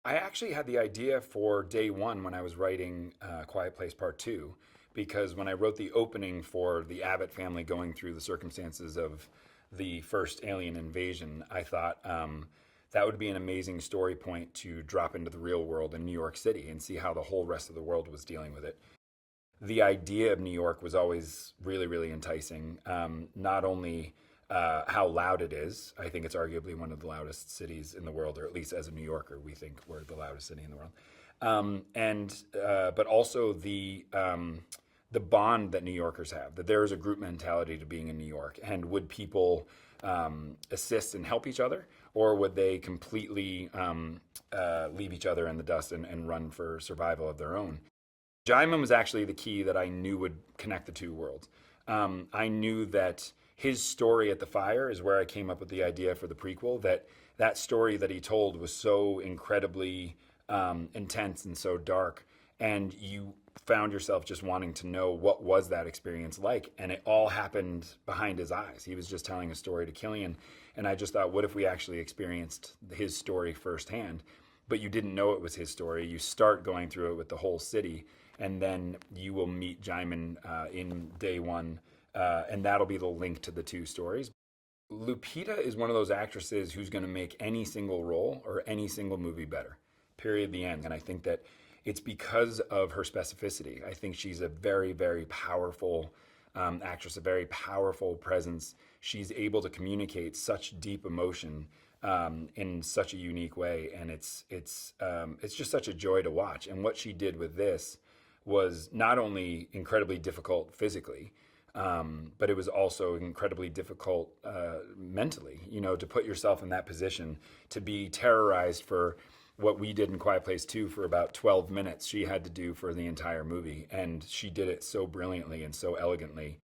I actually had the idea for day one when I was writing Quiet Place Part Two, because when I wrote the opening for the Abbott family going through the circumstances of the first alien invasion, I thought that would be an amazing story point to drop into the real world in New York City and see how the whole rest of the world was dealing with it. The idea of New York was always really, really enticing. Not only how loud it is, I think it's arguably one of the loudest cities in the world, or at least as a New Yorker, we think we're the loudest city in the world. And But also the bond that New Yorkers have, that there is a group mentality to being in New York, and would people assist and help each other, or would they completely leave each other in the dust and run for survival of their own? Jaimin was actually the key that I knew would connect the two worlds. I knew that his story at the fire is where I came up with the idea for the prequel. That story that he told was so incredibly intense and so dark, and you found yourself just wanting to know what was that experience like, and it all happened behind his eyes. He was just telling a story to Killian, and I just thought, what if we actually experienced his story firsthand? But you didn't know it was his story. You start going through it with the whole city, and then you will meet Jaimin in day one, and that'll be the link to the two stories. Lupita is one of those actresses who's going to make any single role or any single movie better. Period. The end. And I think that it's because of her specificity. I think she's a very, very powerful actress, a very powerful presence. She's able to communicate such deep emotion in such a unique way, and it's just such a joy to watch. And what she did with this was not only incredibly difficult physically, but it was also incredibly difficult mentally. You know, to put yourself in that position, to be terrorized for what we did in Quiet Place 2 for about 12 minutes, she had to do for the entire movie. And she did it so brilliantly and so elegantly.